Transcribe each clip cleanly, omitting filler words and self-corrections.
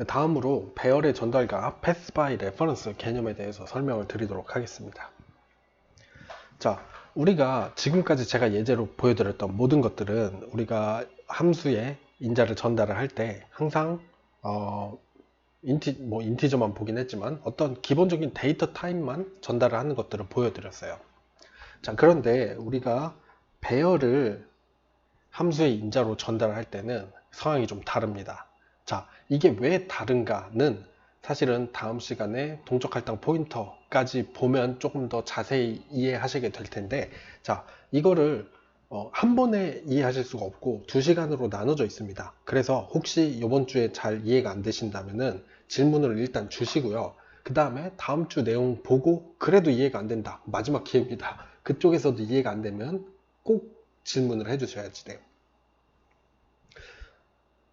다음으로 배열의 전달과 pass by reference 개념에 대해서 설명을 드리도록 하겠습니다. 자, 우리가 지금까지 제가 예제로 보여드렸던 모든 것들은 우리가 함수에 인자를 전달을 할 때 항상 인티저만 보긴 했지만 어떤 기본적인 데이터 타입만 전달을 하는 것들을 보여드렸어요. 자, 그런데 우리가 배열을 함수의 인자로 전달할 때는 상황이 좀 다릅니다. 자, 이게 왜 다른가는 사실은 다음 시간에 동적 할당 포인터까지 보면 조금 더 자세히 이해하시게 될 텐데, 자, 이거를 한 번에 이해하실 수가 없고 2시간으로 나눠져 있습니다. 그래서 혹시 이번 주에 잘 이해가 안 되신다면은 질문을 일단 주시고요. 그 다음에 다음 주 내용 보고 그래도 이해가 안 된다. 마지막 기회입니다. 그쪽에서도 이해가 안 되면 꼭 질문을 해주셔야지 돼요.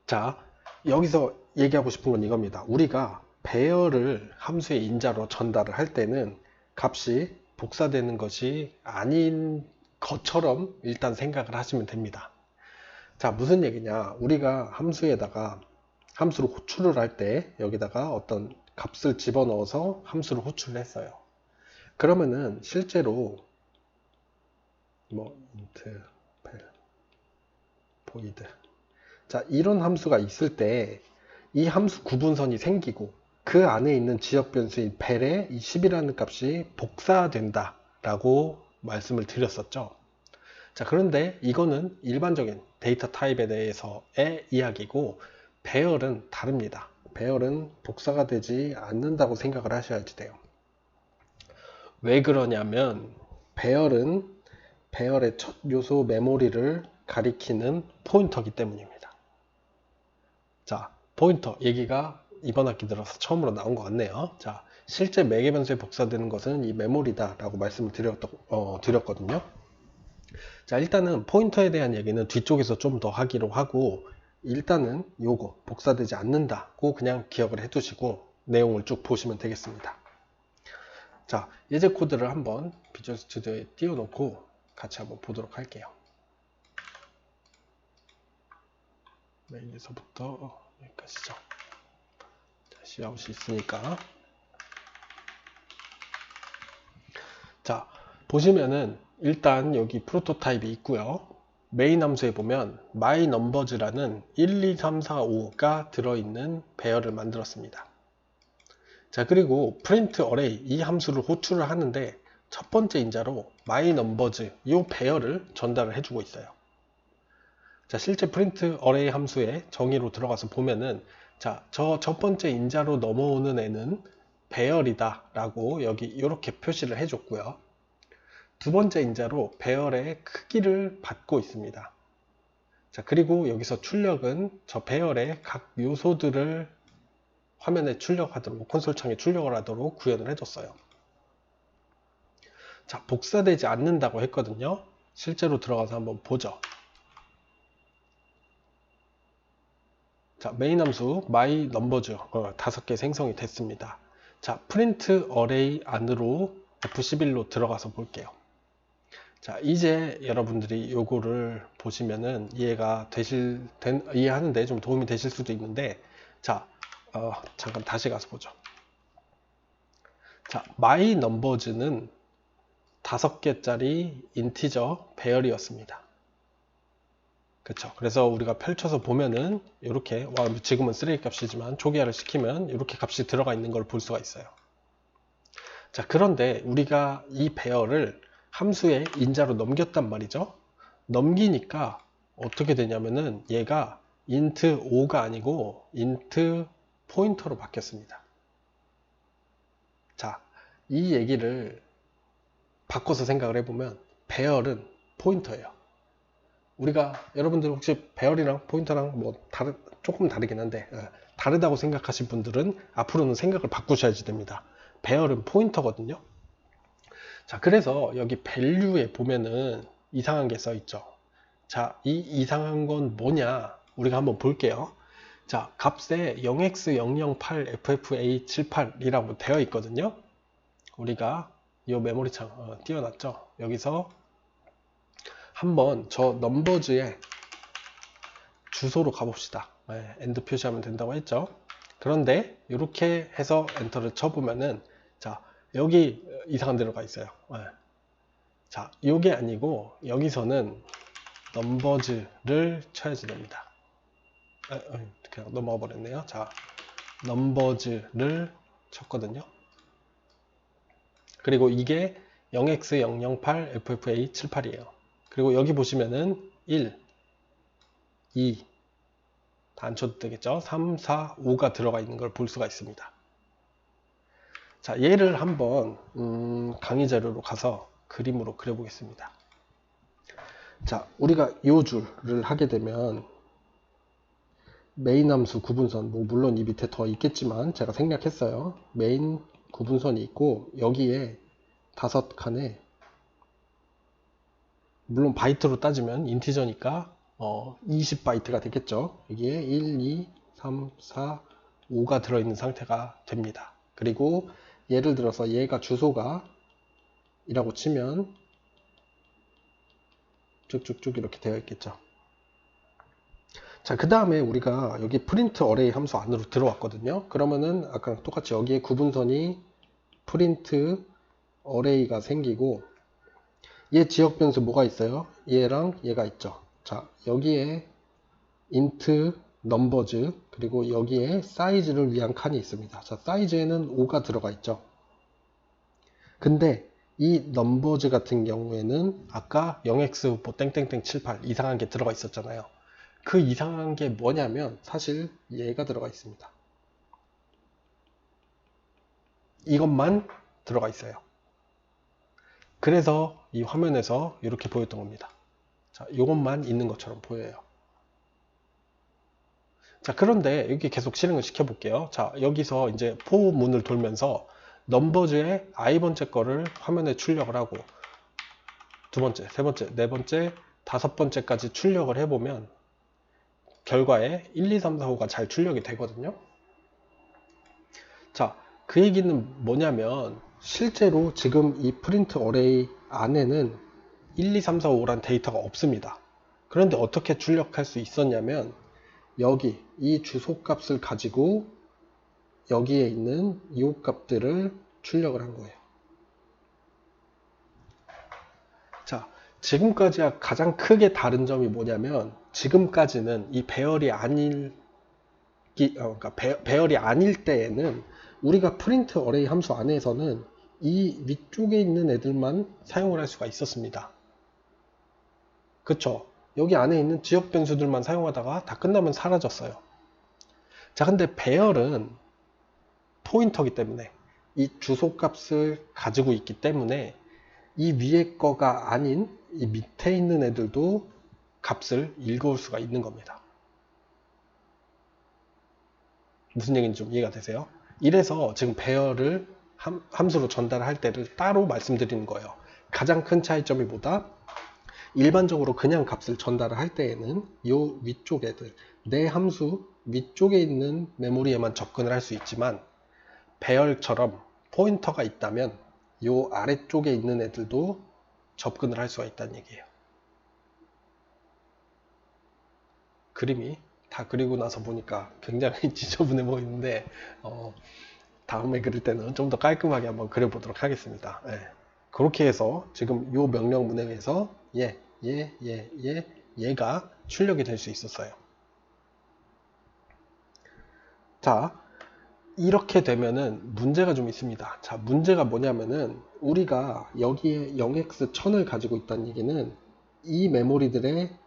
자, 여기서 얘기하고 싶은 건 이겁니다. 우리가 배열을 함수의 인자로 전달을 할 때는 값이 복사되는 것이 아닌 것처럼 일단 생각을 하시면 됩니다. 자, 무슨 얘기냐? 우리가 함수에다가 함수를 호출을 할 때 여기다가 어떤 값을 집어넣어서 함수를 호출을 했어요. 그러면은 실제로 int void 자, 이런 함수가 있을 때 이 함수 구분선이 생기고 그 안에 있는 지역 변수인 벨에 이 10이라는 값이 복사된다 라고 말씀을 드렸었죠. 자, 그런데 이거는 일반적인 데이터 타입에 대해서의 이야기고 배열은 다릅니다. 배열은 복사가 되지 않는다고 생각을 하셔야지 돼요. 왜 그러냐면 배열은 배열의 첫 요소 메모리를 가리키는 포인터이기 때문입니다. 자, 포인터 얘기가 이번 학기 들어서 처음으로 나온 것 같네요. 자, 실제 매개 변수에 복사되는 것은 이 메모리다 라고 말씀을 드렸거든요. 자, 일단은 포인터에 대한 얘기는 뒤쪽에서 좀 더 하기로 하고 일단은 요거 복사되지 않는다고 그냥 기억을 해 두시고 내용을 쭉 보시면 되겠습니다. 자, 예제 코드를 한번 비주얼 스튜디오에 띄워놓고 같이 한번 보도록 할게요. 메인에서부터 여기까지죠. 자, Cout이 있으니까. 자, 보시면은 일단 여기 프로토타입이 있고요. 메인 함수에 보면 myNumbers라는 1, 2, 3, 4, 5가 들어있는 배열을 만들었습니다. 자, 그리고 print array 이 함수를 호출을 하는데 첫 번째 인자로 myNumbers 이 배열을 전달을 해주고 있어요. 자, 실제 print array 함수의 정의로 들어가서 보면은 자, 저 첫 번째 인자로 넘어오는 애는 배열이다 라고 여기 이렇게 표시를 해줬고요. 두 번째 인자로 배열의 크기를 받고 있습니다. 자, 그리고 여기서 출력은 저 배열의 각 요소들을 화면에 출력하도록 콘솔 창에 출력을 하도록 구현을 해줬어요. 자, 복사되지 않는다고 했거든요. 실제로 들어가서 한번 보죠. 자, 메인 함수 myNumbers 5개 생성이 됐습니다. 자, print array 안으로 F11로 들어가서 볼게요. 자, 이제 여러분들이 요거를 보시면은 이해하는데 좀 도움이 되실 수도 있는데, 자, 잠깐 다시 가서 보죠. 자, myNumbers는 5개짜리 인티저 배열이었습니다. 그쵸. 그래서 우리가 펼쳐서 보면은 이렇게 지금은 쓰레기 값이지만 초기화를 시키면 이렇게 값이 들어가 있는 걸 볼 수가 있어요. 자, 그런데 우리가 이 배열을 함수의 인자로 넘겼단 말이죠. 넘기니까 어떻게 되냐면은 얘가 int 5가 아니고 int 포인터로 바뀌었습니다. 자, 이 얘기를 바꿔서 생각을 해보면 배열은 포인터예요. 우리가 여러분들 혹시 배열이랑 포인터랑 조금 다르긴 한데 다르다고 생각하신 분들은 앞으로는 생각을 바꾸셔야지 됩니다. 배열은 포인터거든요. 자, 그래서 여기 value에 보면은 이상한 게 써 있죠. 자, 이 이상한 건 뭐냐? 우리가 한번 볼게요. 자, 값에 0x008ffa78이라고 되어 있거든요. 우리가 이 메모리창 띄워놨죠. 여기서 한번 저 넘버즈의 주소로 가봅시다. 엔드 표시하면 된다고 했죠. 그런데 이렇게 해서 엔터를 쳐보면은 자, 여기 이상한 데로 가 있어요. 네. 자, 요게 아니고 여기서는 넘버즈를 쳐야지 됩니다. 그냥 넘어가 버렸네요. 자, 넘버즈를 쳤거든요. 그리고 이게 0x008FFA78이에요. 그리고 여기 보시면은 1, 2, 다 안 쳐도 되겠죠? 3, 4, 5가 들어가 있는 걸 볼 수가 있습니다. 자, 얘를 한번 강의 자료로 가서 그림으로 그려보겠습니다. 자, 우리가 이 줄을 하게 되면 메인 함수 구분선, 뭐 물론 이 밑에 더 있겠지만 제가 생략했어요. 메인 구분선이 있고 여기에 5칸에 물론 바이트로 따지면 인티저니까 20바이트가 되겠죠. 여기에 1, 2, 3, 4, 5가 들어있는 상태가 됩니다. 그리고 예를 들어서 얘가 주소가 이라고 치면 쭉쭉쭉 이렇게 되어 있겠죠. 자, 그 다음에 우리가 여기 프린트 어레이 함수 안으로 들어왔거든요. 그러면은 아까랑 똑같이 여기에 구분선이 프린트 어레이가 생기고 얘 지역 변수 뭐가 있어요? 얘랑 얘가 있죠. 자, 여기에 int numbers 그리고 여기에 사이즈를 위한 칸이 있습니다. 자, 사이즈에는 5가 들어가 있죠. 근데 이 numbers 같은 경우에는 아까 0x 뭐 땡땡땡 78 이상한 게 들어가 있었잖아요. 그 이상한 게 뭐냐면 사실 얘가 들어가 있습니다. 이것만 들어가 있어요. 그래서 이 화면에서 이렇게 보였던 겁니다. 자, 이것만 있는 것처럼 보여요. 자, 그런데 여기 계속 실행을 시켜 볼게요. 자, 여기서 이제 for 문을 돌면서 넘버즈의 i번째 거를 화면에 출력을 하고 두 번째, 세 번째, 네 번째, 다섯 번째까지 출력을 해보면 결과에 1, 2, 3, 4, 5가 잘 출력이 되거든요. 자, 그 얘기는 뭐냐면 실제로 지금 이 프린트 어레이 안에는 1, 2, 3, 4, 5란 데이터가 없습니다. 그런데 어떻게 출력할 수 있었냐면 여기 이 주소 값을 가지고 여기에 있는 이 값들을 출력을 한 거예요. 자, 지금까지 가장 크게 다른 점이 뭐냐면 지금까지는 이 배열이 그러니까 배열이 아닐 때에는 우리가 프린트 어레이 함수 안에서는 이 위쪽에 있는 애들만 사용을 할 수가 있었습니다. 그쵸? 여기 안에 있는 지역 변수들만 사용하다가 다 끝나면 사라졌어요. 자, 근데 배열은 포인터기 때문에 이 주소 값을 가지고 있기 때문에 이 위에 거가 아닌 이 밑에 있는 애들도 값을 읽어올 수가 있는 겁니다. 무슨 얘기인지 좀 이해가 되세요? 이래서 지금 배열을 함수로 전달할 때를 따로 말씀드리는 거예요. 가장 큰 차이점이 뭐다? 일반적으로 그냥 값을 전달을 할 때에는 이 위쪽 애들, 내 함수 위쪽에 있는 메모리에만 접근을 할 수 있지만 배열처럼 포인터가 있다면 이 아래쪽에 있는 애들도 접근을 할 수가 있다는 얘기예요. 그림이 다 그리고 나서 보니까 굉장히 지저분해 보이는데 다음에 그릴 때는 좀 더 깔끔하게 한번 그려보도록 하겠습니다. 네. 그렇게 해서 지금 이 명령문에 의해서 얘가 출력이 될 수 있었어요. 자, 이렇게 되면은 문제가 좀 있습니다. 자, 문제가 뭐냐면은 우리가 여기에 0x1000을 가지고 있다는 얘기는 이 메모리들의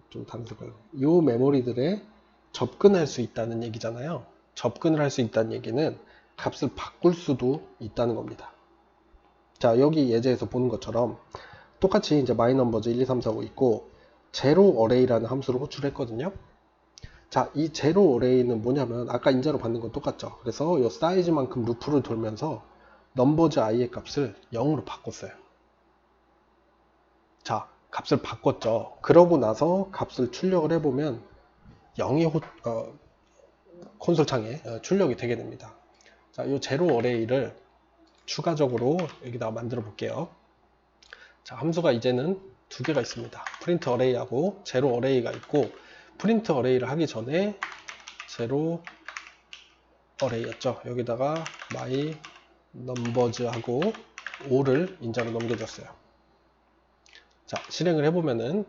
좀 다르실까요? 이 메모리들에 접근할 수 있다는 얘기잖아요. 접근을 할 수 있다는 얘기는 값을 바꿀 수도 있다는 겁니다. 자, 여기 예제에서 보는 것처럼 똑같이 이제 myNumbers 1, 2, 3, 4, 5 있고 제로 어레이라는 함수를 호출했거든요. 자, 이 제로 어레이는 뭐냐면 아까 인자로 받는 건 똑같죠. 그래서 이 사이즈만큼 루프를 돌면서 넘버즈 i의 값을 0으로 바꿨어요. 자, 값을 바꿨죠. 그러고 나서 값을 출력을 해보면 0이 콘솔 창에 출력이 되게 됩니다. 자, 이 제로 어레이를 추가적으로 여기다가 만들어 볼게요. 자, 함수가 이제는 두 개가 있습니다. 프린트 어레이하고 제로 어레이가 있고 프린트 어레이를 하기 전에 제로 어레이였죠. 여기다가 my numbers 하고 5를 인자로 넘겨줬어요. 자, 실행을 해보면은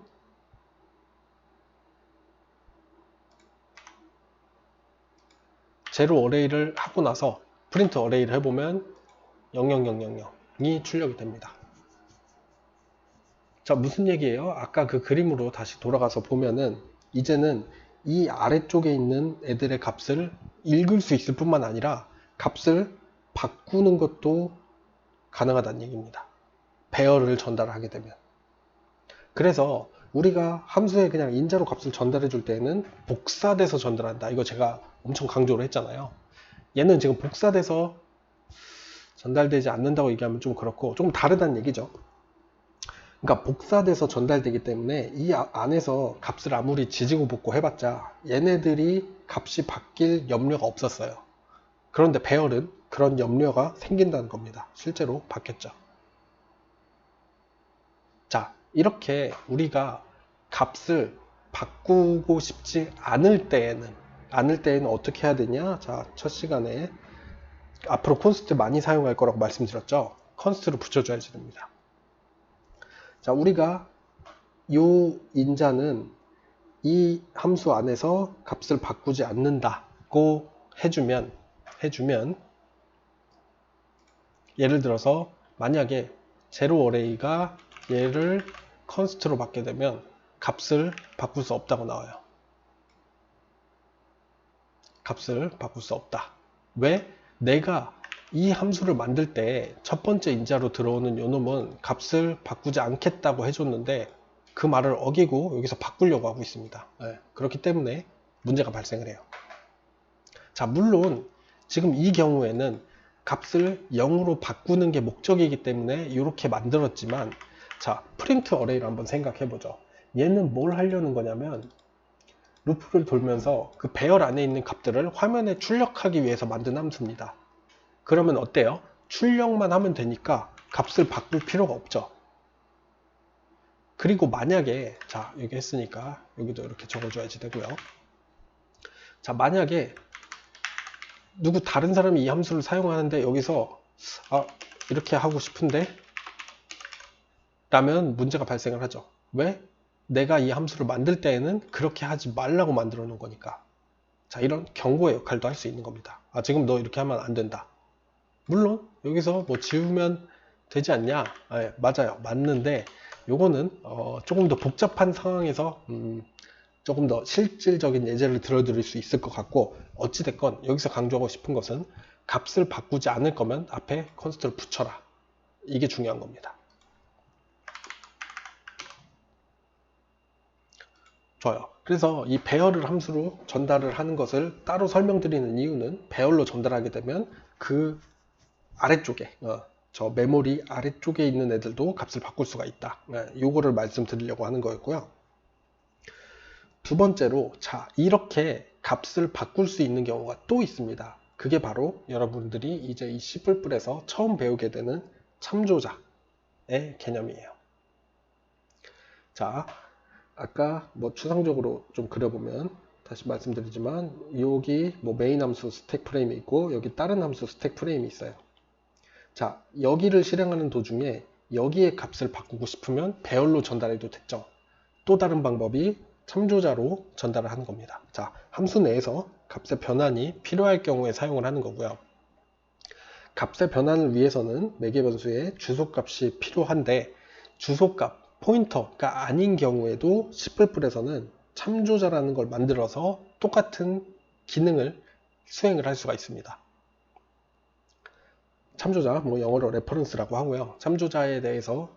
제로 어레이를 하고 나서 프린트 어레이를 해보면 00000이 출력이 됩니다. 자, 무슨 얘기예요? 아까 그 그림으로 다시 돌아가서 보면은 이제는 이 아래쪽에 있는 애들의 값을 읽을 수 있을 뿐만 아니라 값을 바꾸는 것도 가능하다는 얘기입니다. 배열을 전달하게 되면. 그래서 우리가 함수에 그냥 인자로 값을 전달해 줄 때에는 복사돼서 전달한다. 이거 제가 엄청 강조를 했잖아요. 얘는 지금 복사돼서 전달되지 않는다고 얘기하면 좀 그렇고 조금 다르다는 얘기죠. 그러니까 복사돼서 전달되기 때문에 이 안에서 값을 아무리 지지고 볶고 해봤자 얘네들이 값이 바뀔 염려가 없었어요. 그런데 배열은 그런 염려가 생긴다는 겁니다. 실제로 바뀌었죠. 자, 이렇게 우리가 값을 바꾸고 싶지 않을 때에는 어떻게 해야 되냐? 자, 첫 시간에 앞으로 콘스트 많이 사용할 거라고 말씀드렸죠. 컨스트를 붙여줘야지 됩니다. 자, 우리가 요 인자는 이 함수 안에서 값을 바꾸지 않는다고 해주면 예를 들어서 만약에 제로 어레이가 얘를 컨스트로 받게 되면 값을 바꿀 수 없다고 나와요. 값을 바꿀 수 없다. 왜? 내가 이 함수를 만들 때 첫 번째 인자로 들어오는 요 놈은 값을 바꾸지 않겠다고 해줬는데 그 말을 어기고 여기서 바꾸려고 하고 있습니다. 네, 그렇기 때문에 문제가 발생을 해요. 자, 물론 지금 이 경우에는 값을 0으로 바꾸는 게 목적이기 때문에 이렇게 만들었지만 자, 프린트 어레이를 한번 생각해 보죠. 얘는 뭘 하려는 거냐면 루프를 돌면서 그 배열 안에 있는 값들을 화면에 출력하기 위해서 만든 함수입니다. 그러면 어때요? 출력만 하면 되니까 값을 바꿀 필요가 없죠. 그리고 만약에 자, 여기 했으니까 여기도 이렇게 적어줘야지 되고요. 자, 만약에 누구 다른 사람이 이 함수를 사용하는데 여기서 이렇게 하고 싶은데 라면 문제가 발생을 하죠. 왜? 내가 이 함수를 만들 때에는 그렇게 하지 말라고 만들어 놓은 거니까. 자, 이런 경고의 역할도 할 수 있는 겁니다. 지금 너 이렇게 하면 안 된다. 물론 여기서 뭐 지우면 되지 않냐? 맞아요. 맞는데 요거는 조금 더 복잡한 상황에서 조금 더 실질적인 예제를 들어드릴 수 있을 것 같고, 어찌됐건 여기서 강조하고 싶은 것은 값을 바꾸지 않을 거면 앞에 컨스트를 붙여라. 이게 중요한 겁니다. 좋아요. 그래서 이 배열을 함수로 전달을 하는 것을 따로 설명드리는 이유는 배열로 전달하게 되면 그 아래쪽에 저 메모리 아래쪽에 있는 애들도 값을 바꿀 수가 있다. 요거를 말씀드리려고 하는 거였고요. 두 번째로 자, 이렇게 값을 바꿀 수 있는 경우가 또 있습니다. 그게 바로 여러분들이 이제 이 C++에서 처음 배우게 되는 참조자의 개념이에요. 자, 아까 뭐 추상적으로 좀 그려보면 다시 말씀드리지만 여기 뭐 메인 함수 스택 프레임이 있고 여기 다른 함수 스택 프레임이 있어요. 자, 여기를 실행하는 도중에 여기에 값을 바꾸고 싶으면 배열로 전달해도 됐죠. 또 다른 방법이 참조자로 전달을 하는 겁니다. 자, 함수 내에서 값의 변환이 필요할 경우에 사용을 하는 거고요. 값의 변환을 위해서는 매개 변수에 주소값이 필요한데 주소값, 포인터가 아닌 경우에도 C++에서는 참조자라는 걸 만들어서 똑같은 기능을 수행을 할 수가 있습니다. 참조자, 뭐 영어로 레퍼런스라고 하고요. 참조자에 대해서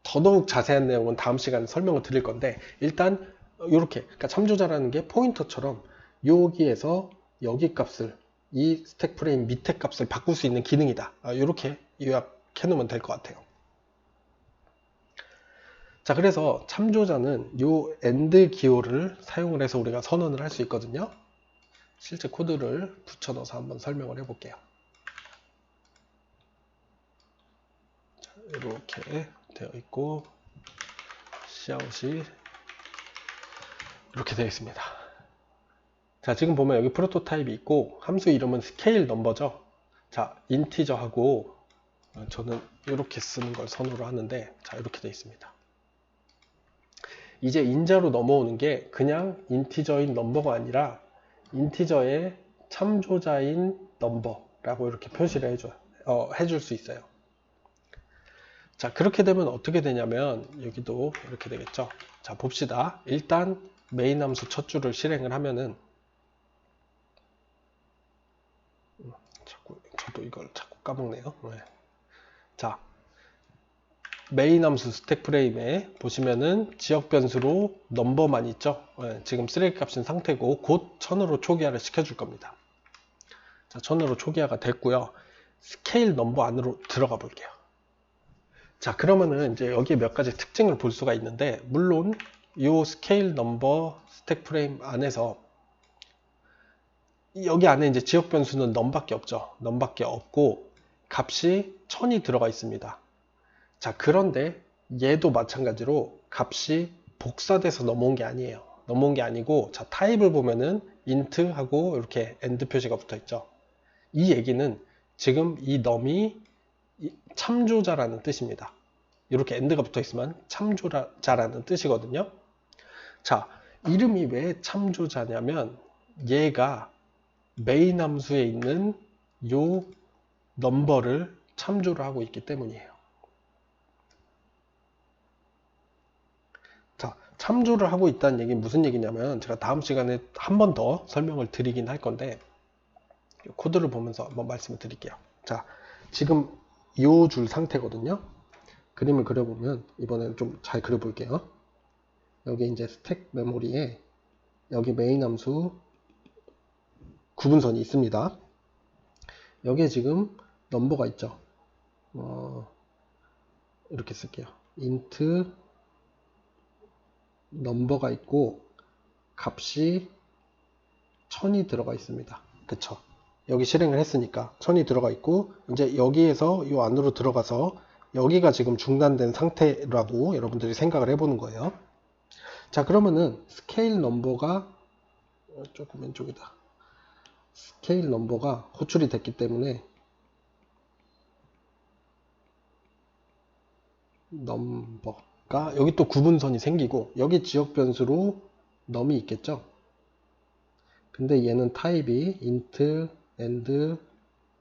더더욱 자세한 내용은 다음 시간에 설명을 드릴 건데 일단 이렇게 그러니까 참조자라는 게 포인터처럼 여기에서 여기 값을 이 스택 프레임 밑에 값을 바꿀 수 있는 기능이다. 이렇게 요약해 놓으면 될 것 같아요. 자, 그래서 참조자는 요 AND 기호를 사용을 해서 우리가 선언을 할 수 있거든요. 실제 코드를 붙여 넣어서 한번 설명을 해 볼게요. 이렇게 되어 있고 Cout이 이렇게 되어 있습니다. 자, 지금 보면 여기 프로토타입이 있고 함수 이름은 스케일 넘버죠. 자, 인티저하고 저는 이렇게 쓰는 걸 선호를 하는데, 자, 이렇게 되어 있습니다. 이제 인자로 넘어오는 게 그냥 인티저인 넘버가 아니라 인티저의 참조자인 넘버라고 이렇게 표시를 해줄 수 있어요. 자, 그렇게 되면 어떻게 되냐면 여기도 이렇게 되겠죠. 자, 봅시다. 일단 메인 함수 첫 줄을 실행을 하면은 저도 이걸 자꾸 까먹네요. 네. 자, 메인 함수 스택 프레임에 보시면은 지역 변수로 넘버만 있죠. 네, 지금 쓰레기 값인 상태고 곧 1000으로 초기화를 시켜줄 겁니다. 자, 1000으로 초기화가 됐고요. 스케일 넘버 안으로 들어가 볼게요. 자, 그러면은 이제 여기에 몇 가지 특징을 볼 수가 있는데, 물론 이 스케일 넘버 스택 프레임 안에서 여기 안에 이제 지역 변수는 넘밖에 없죠. 넘밖에 없고 값이 1000이 들어가 있습니다. 자, 그런데 얘도 마찬가지로 값이 복사돼서 넘어온 게 아니에요. 넘어온 게 아니고, 자, 타입을 보면은 int 하고 이렇게 end 표시가 붙어 있죠. 이 얘기는 지금 이 넘이 참조자라는 뜻입니다. 이렇게 end가 붙어 있으면 참조자라는 뜻이거든요. 자, 이름이 왜 참조자냐면 얘가 메인 함수에 있는 요 넘버를 참조를 하고 있기 때문이에요. 자, 참조를 하고 있다는 얘기는 무슨 얘기냐면, 제가 다음 시간에 한 번 더 설명을 드리긴 할 건데 코드를 보면서 한번 말씀을 드릴게요. 자, 지금 요 줄 상태거든요. 그림을 그려보면 이번엔 좀 잘 그려볼게요. 여기 이제 스택 메모리에 여기 메인 함수 구분선이 있습니다. 여기에 지금 넘버가 있죠. 이렇게 쓸게요. int 넘버가 있고 값이 1000이 들어가 있습니다. 그쵸? 여기 실행을 했으니까 1000이 들어가 있고, 이제 여기에서 이 안으로 들어가서 여기가 지금 중단된 상태라고 여러분들이 생각을 해보는 거예요. 자, 그러면은 스케일 넘버가 조금 왼쪽이다. 스케일 넘버가 호출이 됐기 때문에 넘버가 여기 또 구분선이 생기고, 여기 지역 변수로 넘이 있겠죠. 근데 얘는 타입이 int and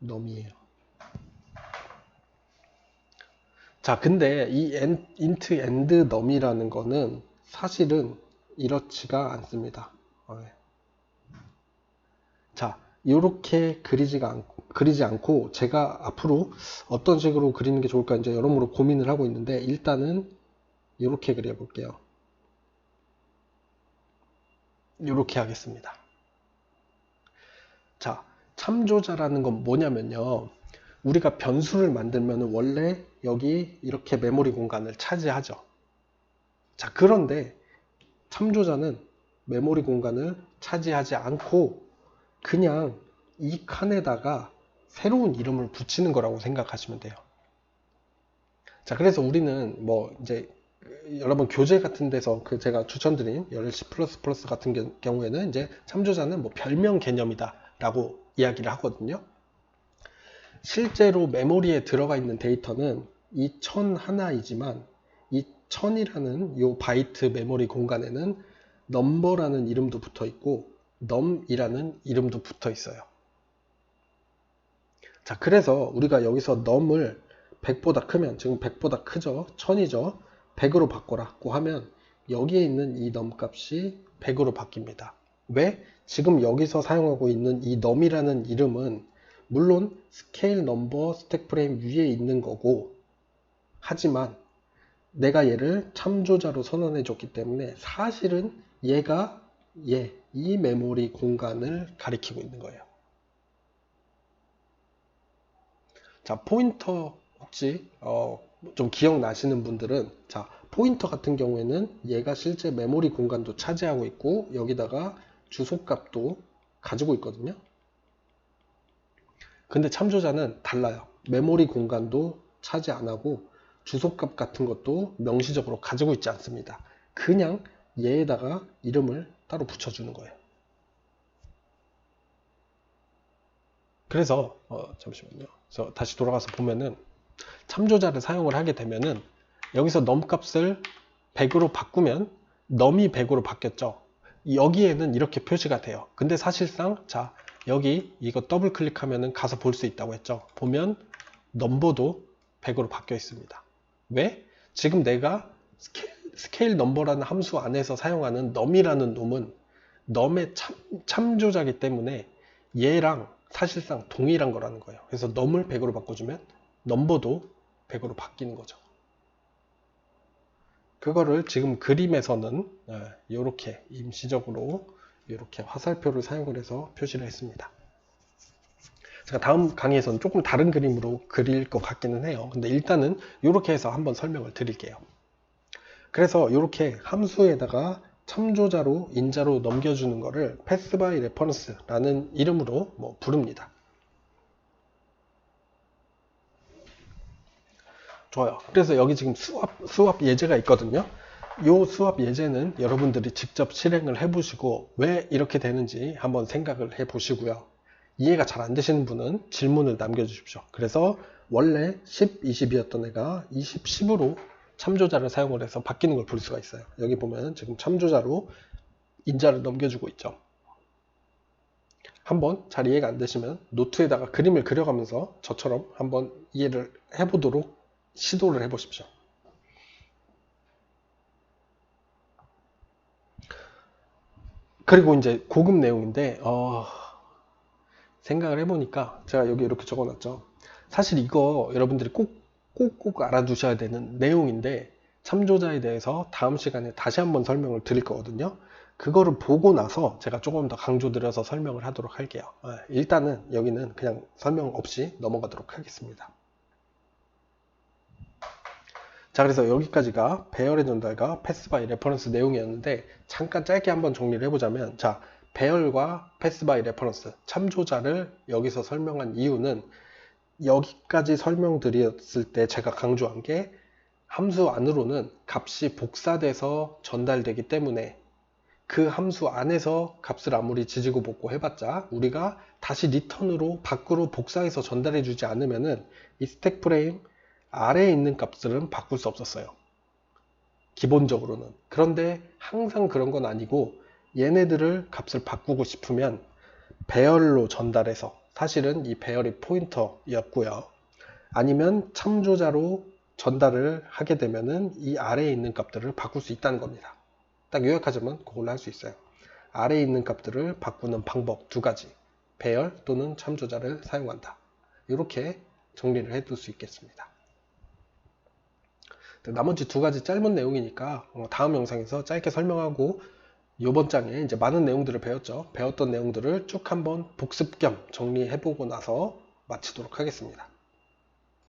넘이에요. 자, 근데 이 int and 넘이라는 거는 사실은 이렇지가 않습니다. 자, 이렇게 그리지 않고 제가 앞으로 어떤 식으로 그리는 게 좋을까 이제 여러모로 고민을 하고 있는데, 일단은 이렇게 그려볼게요. 이렇게 하겠습니다. 자, 참조자라는 건 뭐냐면요, 우리가 변수를 만들면 원래 여기 이렇게 메모리 공간을 차지하죠. 자, 그런데 참조자는 메모리 공간을 차지하지 않고 그냥 이 칸에다가 새로운 이름을 붙이는 거라고 생각하시면 돼요. 자, 그래서 우리는 뭐 이제 여러분 교재 같은 데서 제가 추천드린 열elC++ 같은 경우에는 이제 참조자는 뭐 별명 개념이다 라고 이야기를 하거든요. 실제로 메모리에 들어가 있는 데이터는 이 1000 하나이지만 이 1000이라는 요 바이트 메모리 공간에는 넘버라는 이름도 붙어 있고 넘이라는 이름도 붙어 있어요. 자, 그래서 우리가 여기서 넘을 100보다 크면, 지금 100보다 크죠? 1000이죠? 100으로 바꿔라고 하면 여기에 있는 이 넘 값이 100으로 바뀝니다. 왜? 지금 여기서 사용하고 있는 이 넘이라는 이름은 물론 스케일 넘버 스택 프레임 위에 있는 거고, 하지만 내가 얘를 참조자로 선언해 줬기 때문에 사실은 얘가 이 메모리 공간을 가리키고 있는 거예요. 자, 포인터 혹시 좀 기억나시는 분들은, 자, 포인터 같은 경우에는 얘가 실제 메모리 공간도 차지하고 있고 여기다가 주소값도 가지고 있거든요. 근데 참조자는 달라요. 메모리 공간도 차지 안 하고 주소값 같은 것도 명시적으로 가지고 있지 않습니다. 그냥 얘에다가 이름을 따로 붙여주는 거예요. 그래서 잠시만요. 그래서 다시 돌아가서 보면은 참조자를 사용을 하게 되면은 여기서 num 값을 100으로 바꾸면 num이 100으로 바뀌었죠. 여기에는 이렇게 표시가 돼요. 근데 사실상 자 여기 이거 더블 클릭하면은 가서 볼 수 있다고 했죠. 보면 넘버도 100으로 바뀌어 있습니다. 왜? 지금 내가 스케일 넘버라는 함수 안에서 사용하는 num이라는 놈은 num의 참조자이기 때문에 얘랑 사실상 동일한 거라는 거예요. 그래서 num을 100으로 바꿔주면 넘버도 100으로 바뀌는 거죠. 그거를 지금 그림에서는 이렇게 임시적으로 이렇게 화살표를 사용을 해서 표시를 했습니다. 제가 다음 강의에서는 조금 다른 그림으로 그릴 것 같기는 해요. 근데 일단은 이렇게 해서 한번 설명을 드릴게요. 그래서 이렇게 함수에다가 참조자로 인자로 넘겨주는 거를 pass by reference라는 이름으로 부릅니다. 좋아요. 그래서 여기 지금 수압 예제가 있거든요. 이 수압 예제는 여러분들이 직접 실행을 해보시고 왜 이렇게 되는지 한번 생각을 해보시고요. 이해가 잘 안 되시는 분은 질문을 남겨주십시오. 그래서 원래 10, 20이었던 애가 20, 10으로 참조자를 사용을 해서 바뀌는 걸 볼 수가 있어요. 여기 보면 지금 참조자로 인자를 넘겨주고 있죠. 한번 잘 이해가 안 되시면 노트에다가 그림을 그려가면서 저처럼 한번 이해를 해보도록 시도를 해보십시오. 그리고 이제 고급 내용인데 생각을 해보니까 제가 여기 이렇게 적어놨죠. 사실 이거 여러분들이 꼭 알아두셔야 되는 내용인데 참조자에 대해서 다음 시간에 다시 한번 설명을 드릴 거거든요. 그거를 보고 나서 제가 조금 더 강조드려서 설명을 하도록 할게요. 일단은 여기는 그냥 설명 없이 넘어가도록 하겠습니다. 자, 그래서 여기까지가 배열의 전달과 패스 바이 레퍼런스 내용이었는데 잠깐 짧게 한번 정리를 해보자면 자, 배열과 패스 바이 레퍼런스 참조자를 여기서 설명한 이유는 여기까지 설명드렸을 때 제가 강조한 게 함수 안으로는 값이 복사돼서 전달되기 때문에 그 함수 안에서 값을 아무리 지지고 볶고 해봤자 우리가 다시 리턴으로 밖으로 복사해서 전달해 주지 않으면은 이 스택 프레임 아래에 있는 값들은 바꿀 수 없었어요. 기본적으로는. 그런데 항상 그런 건 아니고 얘네들을 값을 바꾸고 싶으면 배열로 전달해서 사실은 이 배열이 포인터였고요. 아니면 참조자로 전달을 하게 되면은 이 아래에 있는 값들을 바꿀 수 있다는 겁니다. 딱 요약하자면 그걸로 할 수 있어요. 아래에 있는 값들을 바꾸는 방법 두 가지. 배열 또는 참조자를 사용한다. 이렇게 정리를 해둘 수 있겠습니다. 나머지 두 가지 짧은 내용이니까 다음 영상에서 짧게 설명하고 이번 장에 이제 많은 내용들을 배웠죠. 배웠던 내용들을 쭉 한번 복습 겸 정리해보고 나서 마치도록 하겠습니다.